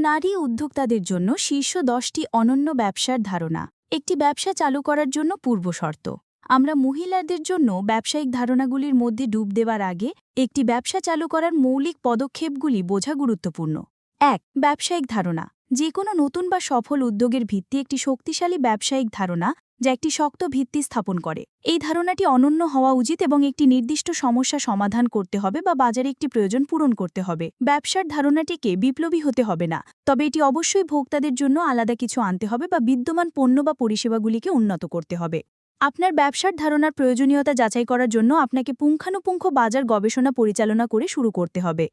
নারী উদ্যোক্তাদের জন্য শীর্ষ 10টি অনন্য ব্যবসার ধারণা। একটি ব্যবসা চালু করার জন্য পূর্বশর্ত। আমরা মহিলাদের জন্য ব্যবসায়িক ধারণাগুলির মধ্যে ডুব দেওয়ার আগে একটি ব্যবসা চালু করার মৌলিক পদক্ষেপগুলি বোঝা গুরুত্বপূর্ণ। 1. ব্যবসায়িক ধারণা। যে কোনো নতুন বা সফল উদ্যোগের ভিত্তি একটি শক্তিশালী ব্যবসায়িক ধারণা, যা একটি শক্ত ভিত্তি স্থাপন করে। এই ধারণাটি অনন্য হওয়া উচিত এবং একটি নির্দিষ্ট সমস্যা সমাধান করতে হবে বা বাজারে একটি প্রয়োজন পূরণ করতে হবে। ব্যবসার ধারণাটিকে বিপ্লবী হতে হবে না, তবে এটি অবশ্যই ভোক্তাদের জন্য আলাদা কিছু আনতে হবে বা বিদ্যমান পণ্য বা পরিষেবাগুলিকে উন্নত করতে হবে। আপনার ব্যবসার ধারণার প্রয়োজনীয়তা যাচাই করার জন্য আপনাকে পুঙ্খানুপুঙ্খ বাজার গবেষণা পরিচালনা করে শুরু করতে হবে।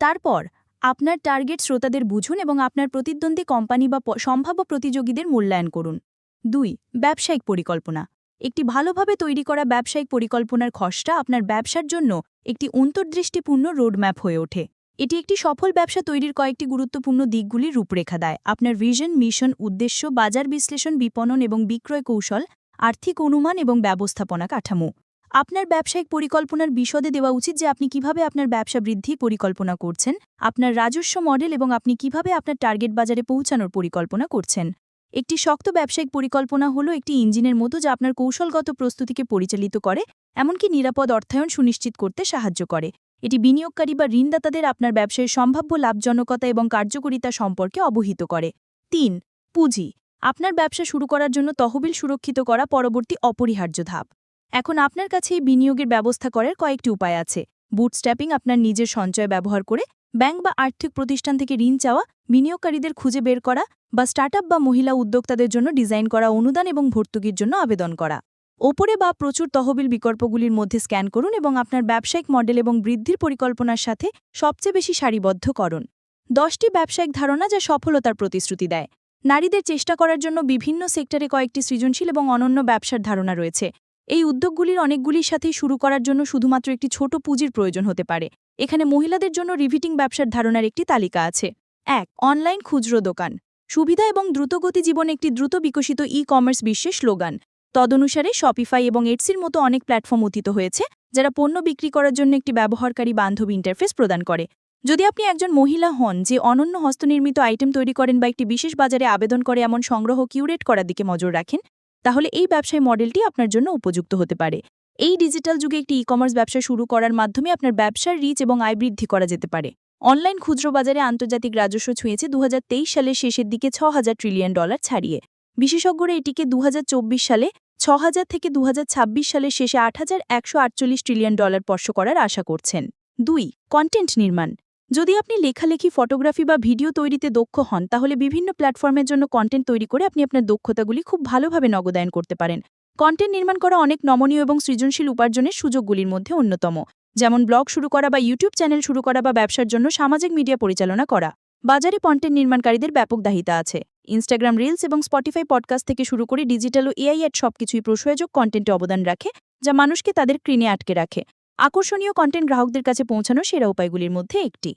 তারপর আপনার টার্গেট শ্রোতাদের বুঝুন এবং আপনার প্রতিদ্বন্দ্বী কোম্পানি বা সম্ভাব্য প্রতিযোগীদের মূল্যায়ন করুন। 2. ব্যবসায়িক পরিকল্পনা। একটি ভালোভাবে তৈরি করা ব্যবসায়িক পরিকল্পনার খসড়া আপনার ব্যবসার জন্য একটি অন্তর্দৃষ্টিপূর্ণ রোডম্যাপ হয়ে ওঠে। এটি একটি সফল ব্যবসা তৈরির কয়েকটি গুরুত্বপূর্ণ দিকগুলির রূপরেখা দেয়: আপনার ভিশন, মিশন, উদ্দেশ্য, বাজার বিশ্লেষণ, বিপণন এবং বিক্রয় কৌশল, আর্থিক অনুমান এবং ব্যবস্থাপনা কাঠামো। আপনার ব্যবসায়িক পরিকল্পনার বিশদে দেওয়া উচিত যে আপনি কিভাবে আপনার ব্যবসা বৃদ্ধি পরিকল্পনা করছেন, আপনার রাজস্ব মডেল এবং আপনি কিভাবে আপনার টার্গেট বাজারে পৌঁছানোর পরিকল্পনা করছেন। একটি শক্ত ব্যবসায়িক পরিকল্পনা হল একটি ইঞ্জিনের মতো যা আপনার কৌশলগত প্রস্তুতিকে পরিচালিত করে, এমনকি নিরাপদ অর্থায়ন সুনিশ্চিত করতে সাহায্য করে। এটি বিনিয়োগকারী বা ঋণদাতাদের আপনার ব্যবসায়ের সম্ভাব্য লাভজনকতা এবং কার্যকারিতা সম্পর্কে অবহিত করে। 3. পুঁজি। আপনার ব্যবসা শুরু করার জন্য তহবিল সুরক্ষিত করা পরবর্তী অপরিহার্য ধাপ। এখন আপনার কাছে এই বিনিয়োগের ব্যবস্থা করার কয়েকটি উপায় আছে। বুটস্ট্র্যাপিং, আপনার নিজের সঞ্চয় ব্যবহার করে ব্যাংক বা আর্থিক প্রতিষ্ঠান থেকে ঋণ চাওয়া, বিনিয়োগকারীদের খুঁজে বের করা, বা স্টার্টআপ বা মহিলা উদ্যোক্তাদের জন্য ডিজাইন করা অনুদান এবং ভর্তুকির জন্য আবেদন করা। ওপরে বা প্রচুর তহবিল বিকল্পগুলির মধ্যে স্ক্যান করুন এবং আপনার ব্যবসায়িক মডেল এবং বৃদ্ধির পরিকল্পনার সাথে সবচেয়ে বেশি সারিবদ্ধ করুন। 10টি ব্যবসায়িক ধারণা যা সফলতার প্রতিশ্রুতি দেয়। নারীদের চেষ্টা করার জন্য বিভিন্ন সেক্টরে কয়েকটি সৃজনশীল এবং অনন্য ব্যবসার ধারণা রয়েছে। এই উদ্যোগগুলির অনেকগুলির সাথেই শুরু করার জন্য শুধুমাত্র একটি ছোট পুঁজির প্রয়োজন হতে পারে। এখানে মহিলাদের জন্য রিভিটিং ব্যবসার ধারণার একটি তালিকা আছে। 1. অনলাইন খুচরো দোকান। সুবিধা এবং দ্রুতগতি জীবন একটি দ্রুত বিকশিত ই-কমার্স বিশ্বের স্লোগান। তদনুসারে শপিফাই এবং এটসির মতো অনেক প্ল্যাটফর্ম উত্থিত হয়েছে, যারা পণ্য বিক্রি করার জন্য একটি ব্যবহারকারী বান্ধব ইন্টারফেস প্রদান করে। যদি আপনি একজন মহিলা হন যে অনন্য হস্তনির্মিত আইটেম তৈরি করেন বা একটি বিশেষ বাজারে আবেদন করে এমন সংগ্রহ কিউরেট করার দিকে নজর রাখেন, তাহলে এই ব্যবসায় মডেলটি আপনার জন্য উপযুক্ত হতে পারে। এই ডিজিটাল যুগে একটি ই-কমার্স ব্যবসা শুরু করার মাধ্যমে আপনার ব্যবসার রিচ এবং আয় বৃদ্ধি করা যেতে পারে। অনলাইন খুচরো বাজারে আন্তর্জাতিক রাজস্ব ছুঁয়েছে 2023 সালের শেষের দিকে $6,000 ট্রিলিয়ন ছাড়িয়ে। বিশেষজ্ঞরা এটিকে 2024 সালে 6,000 থেকে 2026 সালের শেষে $8,148 ট্রিলিয়ন স্পর্শ করার আশা করছেন। 2. কন্টেন্ট নির্মাণ। যদি আপনি লেখালেখি, ফটোগ্রাফি বা ভিডিও তৈরিতে দক্ষ হন, তাহলে বিভিন্ন প্ল্যাটফর্মের জন্য কন্টেন্ট তৈরি করে আপনি আপনার দক্ষতাগুলি খুব ভালোভাবে নগদায়ন করতে পারেন। কন্টেন্ট নির্মাণ করা অনেক নমনীয় এবং সৃজনশীল উপার্জনের সুযোগগুলির মধ্যে অন্যতম, যেমন ব্লগ শুরু করা বা ইউটিউব চ্যানেল শুরু করা বা ব্যবসার জন্য সামাজিক মিডিয়া পরিচালনা করা। বাজারে কন্টেন্ট নির্মাণকারীদের ব্যাপক দাহিতা আছে। ইনস্টাগ্রাম রিলস এবং স্পটিফাই পডকাস্ট থেকে শুরু করে ডিজিটাল ও এআই এড সবকিছুই প্রসয়োজক কন্টেন্টে অবদান রাখে, যা মানুষকে তাদের স্ক্রিনে আটকে রাখে। আকর্ষণীয় কন্টেন্ট গ্রাহকদের কাছে পৌঁছানো সেরা উপায়গুলির মধ্যে একটি।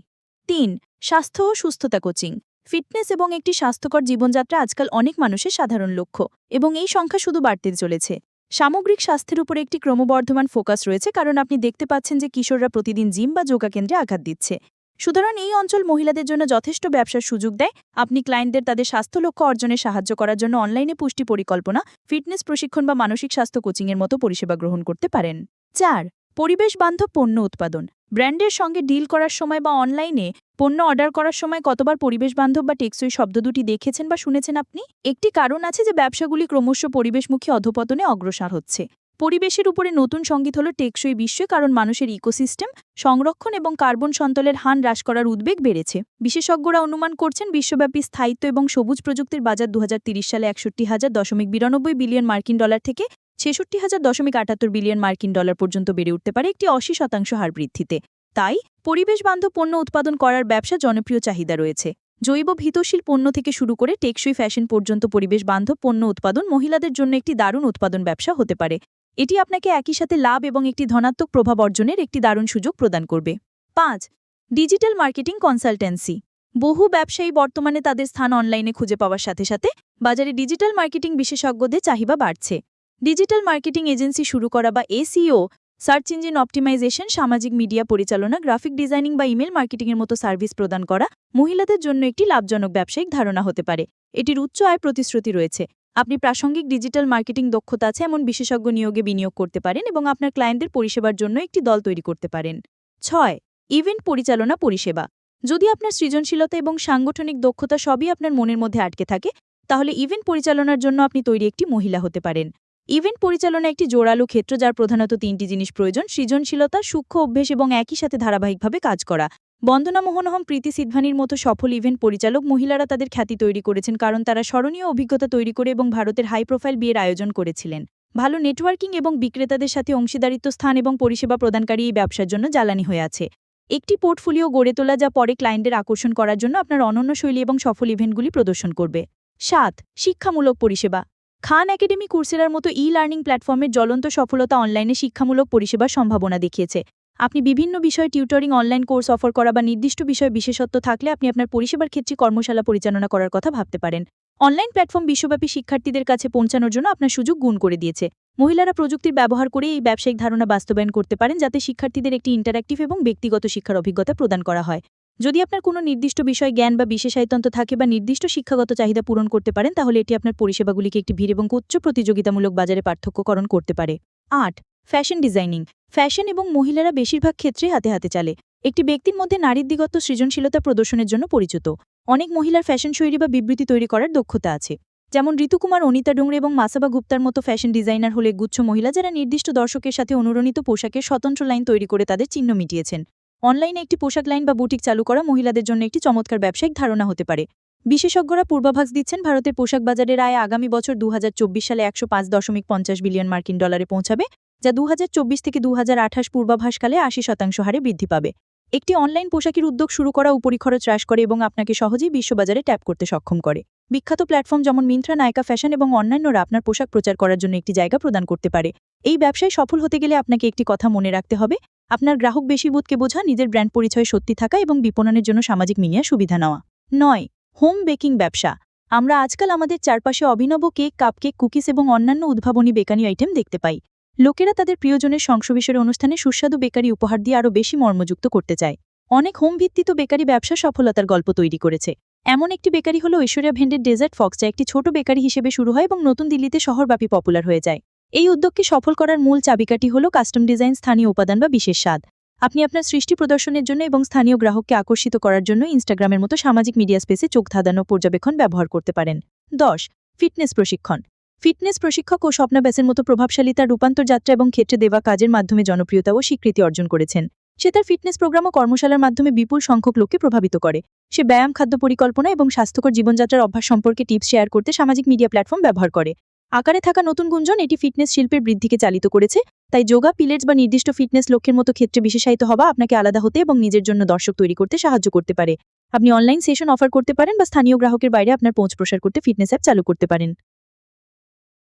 3. স্বাস্থ্য ও সুস্থতা কোচিং। ফিটনেস এবং একটি স্বাস্থ্যকর জীবনযাত্রা আজকাল অনেক মানুষের সাধারণ লক্ষ্য, এবং এই সংখ্যা শুধু বাড়তে চলেছে। সামগ্রিক স্বাস্থ্যের উপর একটি ক্রমবর্ধমান ফোকাস রয়েছে, কারণ আপনি দেখতে পাচ্ছেন যে কিশোররা প্রতিদিন জিম বা যোগা কেন্দ্রে আঘাত দিচ্ছে। সুতরাং এই অঞ্চল মহিলাদের জন্য যথেষ্ট ব্যবসার সুযোগ দেয়। আপনি ক্লায়েন্টদের তাদের স্বাস্থ্য লক্ষ্য অর্জনে সাহায্য করার জন্য অনলাইনে পুষ্টি পরিকল্পনা, ফিটনেস প্রশিক্ষণ বা মানসিক স্বাস্থ্য কোচিংয়ের মতো পরিষেবা গ্রহণ করতে পারেন। 4. পরিবেশ বান্ধব পণ্য উৎপাদন। ব্র্যান্ডের সঙ্গে ডিল করার সময় বা অনলাইনে পণ্য অর্ডার করার সময় কতবার পরিবেশ বান্ধব বা টেকসই শব্দ দুটি দেখেছেন বা শুনেছেন আপনি? একটি কারণ আছে যে ব্যবসাগুলি ক্রমশ পরিবেশমুখী অধঃপতনে অগ্রসর হচ্ছে। পরিবেশের উপরে নতুন সঙ্গীত হল টেকসই বিশ্ব, কারণ মানুষের ইকোসিস্টেম সংরক্ষণ এবং কার্বন সন্তলের হার হ্রাস করার উদ্বেগ বেড়েছে। বিশেষজ্ঞরা অনুমান করছেন বিশ্বব্যাপী স্থায়িত্ব এবং সবুজ প্রযুক্তির বাজার 2030 সালে $61.92 বিলিয়ন থেকে $66.78 বিলিয়ন পর্যন্ত বেড়ে উঠতে পারে, একটি 80% হার বৃদ্ধিতে। তাই পরিবেশ বান্ধব পণ্য উৎপাদন করার ব্যবসা জনপ্রিয় চাহিদা রয়েছে। জৈব ভিতশীল পণ্য থেকে শুরু করে টেকসই ফ্যাশন পর্যন্ত পরিবেশ বান্ধব পণ্য উৎপাদন মহিলাদের জন্য একটি দারুণ উৎপাদন ব্যবসা হতে পারে। এটি আপনাকে একই সাথে লাভ এবং একটি ধনাত্মক প্রভাব অর্জনের একটি দারুণ সুযোগ প্রদান করবে। 5. Digital marketing consultancy. বহু ব্যবসায়ী বর্তমানে তাদের স্থান অনলাইনে খুঁজে পাওয়ার সাথে সাথে বাজারে ডিজিটাল মার্কেটিং বিশেষজ্ঞদের চাহিদা বাড়ছে। ডিজিটাল মার্কেটিং এজেন্সি শুরু করা বা এসইও সার্চ ইঞ্জিন অপটিমাইজেশন, সামাজিক মিডিয়া পরিচালনা, গ্রাফিক ডিজাইনিং বা ইমেল মার্কেটিংয়ের মতো সার্ভিস প্রদান করা মহিলাদের জন্য একটি লাভজনক ব্যবসায়িক ধারণা হতে পারে। এটির উচ্চ আয় প্রতিশ্রুতি রয়েছে। আপনি প্রাসঙ্গিক ডিজিটাল মার্কেটিং দক্ষতা আছে এমন বিশেষজ্ঞ নিয়োগে বিনিয়োগ করতে পারেন এবং আপনার ক্লায়েন্টদের পরিষেবার জন্য একটি দল তৈরি করতে পারেন। 6. ইভেন্ট পরিচালনা পরিষেবা। যদি আপনার সৃজনশীলতা এবং সাংগঠনিক দক্ষতা সবই আপনার মনের মধ্যে আটকে থাকে, তাহলে ইভেন্ট পরিচালনার জন্য আপনি তৈরি একটি মহিলা হতে পারেন। ইভেন্ট পরিচালনা একটি জোরালো ক্ষেত্র যার প্রধানত 3টি জিনিস প্রয়োজন: সৃজনশীলতা, সূক্ষ্ম অভ্যেস এবং একই সাথে ধারাবাহিকভাবে কাজ করা। বন্দনা মোহনহম, প্রীতি সিদ্ধভানির মতো সফল ইভেন্ট পরিচালক মহিলারা তাদের খ্যাতি তৈরি করেছেন কারণ তারা স্মরণীয় অভিজ্ঞতা তৈরি করে এবং ভারতের হাই প্রোফাইল বিয়ের আয়োজন করেছিলেন। ভালো নেটওয়ার্কিং এবং বিক্রেতাদের সাথে অংশীদারিত্ব স্থান এবং পরিষেবা প্রদানকারী এই ব্যবসার জন্য জ্বালানি হয়ে আছে। একটি পোর্টফোলিও গড়ে তোলা যা পরে ক্লায়েন্টদের আকর্ষণ করার জন্য আপনার অনন্য শৈলী এবং সফল ইভেন্টগুলি প্রদর্শন করবে। 7. শিক্ষামূলক পরিষেবা। খান একাডেমি, কোর্সেরার মতো ই-লার্নিং প্ল্যাটফর্মের জ্বলন্ত সফলতা অনলাইনে শিক্ষামূলক পরিষেবার সম্ভাবনা দেখিয়েছে। আপনি বিভিন্ন বিষয়ে টিউটরিং, অনলাইন কোর্স অফার করা বা নির্দিষ্ট বিষয়ে বিশেষত্ব থাকলে আপনি আপনার পরিষেবার ক্ষেত্রে কর্মশালা পরিচালনা করার কথা ভাবতে পারেন। অনলাইন প্ল্যাটফর্ম বিশ্বব্যাপী শিক্ষার্থীদের কাছে পৌঁছানোর জন্য আপনার সুযোগ গুণ করে দিয়েছে। মহিলারা প্রযুক্তির ব্যবহার করে এই ব্যবসায়িক ধারণা বাস্তবায়ন করতে পারেন যাতে শিক্ষার্থীদের একটি ইন্টারঅ্যাক্টিভ এবং ব্যক্তিগত শিক্ষার অভিজ্ঞতা প্রদান করা হয়। যদি আপনার কোনো নির্দিষ্ট বিষয় জ্ঞান বা বিশেষায়িতন্ত থাকে বা নির্দিষ্ট শিক্ষাগত চাহিদা পূরণ করতে পারেন, তাহলে এটি আপনার পরিষেবাগুলিকে একটি ভিড় এবং উচ্চ প্রতিযোগিতামূলক বাজারে পার্থক্যকরণ করতে পারে। 8. Fashion designing. ফ্যাশন এবং মহিলারা বেশিরভাগ ক্ষেত্রে হাতে হাতে চালে। একটি ব্যক্তির মধ্যে নারীর দিগত্ব সৃজনশীলতা প্রদর্শনের জন্য পরিচিত। অনেক মহিলার ফ্যাশন শৈলী বা বিবৃতি তৈরি করার দক্ষতা আছে। যেমন ঋতুকুমার, অনিতা ডোংরে এবং মাসাবা গুপ্তার মতো ফ্যাশন ডিজাইনার হলে গুচ্ছ মহিলা যারা নির্দিষ্ট দর্শকের সাথে অনুরণিত পোশাকের স্বতন্ত্র লাইন তৈরি করে তাদের চিহ্ন মিটিয়েছেন। অনলাইনে একটি পোশাক লাইন বা বুটিক চালু করা মহিলাদের জন্য একটি চমৎকার ব্যবসায়িক ধারণা হতে পারে। বিশেষজ্ঞরা পূর্বাভাস দিচ্ছেন ভারতের পোশাক বাজারের আয় আগামী বছর 2024 সালে $105.50 বিলিয়ন পৌঁছাবে, যা 2024 থেকে 2028 পূর্বাভাসকালে 80% হারে বৃদ্ধি পাবে। একটি অনলাইন পোশাকের উদ্যোগ শুরু করা উপরিখরচ হ্রাস করে এবং আপনাকে সহজেই বিশ্ববাজারে ট্যাপ করতে সক্ষম করে। বিখ্যাত প্ল্যাটফর্ম যেমন মিন্ত্রা, নায়কা ফ্যাশন এবং অন্যান্যরা আপনার পোশাক প্রচার করার জন্য একটি জায়গা প্রদান করতে পারে। এই ব্যবসায় সফল হতে গেলে আপনাকে একটি কথা মনে রাখতে হবে: আপনার গ্রাহক বেশিবোধকে বোঝা, নিজের ব্র্যান্ড পরিচয়ে সত্যি থাকা এবং বিপণনের জন্য সামাজিক মিডিয়া সুবিধা নেওয়া। 9. হোম বেকিং ব্যবসা। আমরা আজকাল আমাদের চারপাশে অভিনব কেক, কাপকেক, কুকিজ এবং অন্যান্য উদ্ভাবনী বেকারি আইটেম দেখতে পাই। লোকেরা তাদের প্রিয়জনের সংসবিষয়ের অনুষ্ঠানে সুস্বাদু বেকারি উপহার দিয়ে আরও বেশি মর্মযুক্ত করতে চায়। অনেক হোম ভিত্তিত বেকারি ব্যবসা সফলতার গল্প তৈরি করেছে। এমন একটি বেকারি হলো ঐশ্বর্যা ভেন্ডের ডেজার্ট ফক্স, যা একটি ছোট বেকারি হিসেবে শুরু হয় এবং নতুন দিল্লিতে শহরব্যাপী পপুলার হয়ে যায়। এই উদ্যোগকে সফল করার মূল চাবিকাঠি হল কাস্টম ডিজাইন, স্থানীয় উপাদান বা বিশেষ স্বাদ। আপনি আপনার সৃষ্টি প্রদর্শনের জন্য এবং স্থানীয় গ্রাহককে আকর্ষিত করার জন্য ইনস্টাগ্রামের মতো সামাজিক মিডিয়া স্পেসে চোখ ধাঁধানো পর্যবেক্ষণ ব্যবহার করতে পারেন। 10. ফিটনেস প্রশিক্ষণ। ফিটনেস প্রশিক্ষক ও স্বপ্না ব্যাসের মতো প্রভাবশালী তার রূপান্তর যাত্রা এবং ক্ষেত্রে দেওয়া কাজের মাধ্যমে জনপ্রিয়তা ও স্বীকৃতি অর্জন করেছেন। সে তার ফিটনেস প্রোগ্রাম ও কর্মশালার মাধ্যমে বিপুল সংখ্যক লোককে প্রভাবিত করে। সে ব্যায়াম, খাদ্য পরিকল্পনা এবং স্বাস্থ্যকর জীবনযাত্রার অভ্যাস সম্পর্কে টিপস শেয়ার করতে সামাজিক মিডিয়া প্ল্যাটফর্ম ব্যবহার করে। আকারে থাকা নতুন গুঞ্জন এটি ফিটনেস শিল্পের বৃদ্ধিকে চালিত করেছে। তাই যোগা, পিলেটস বা নির্দিষ্ট ফিটনেস লক্ষ্যের মতো ক্ষেত্রে বিশেষায়িত হওয়া আপনাকে আলাদা হতে এবং নিজের জন্য দর্শক তৈরি করতে সাহায্য করতে পারে। আপনি অনলাইন সেশন অফার করতে পারেন বা স্থানীয় গ্রাহকের বাইরে আপনার পৌঁছ প্রসার করতে ফিটনেস অ্যাপ চালু করতে পারেন।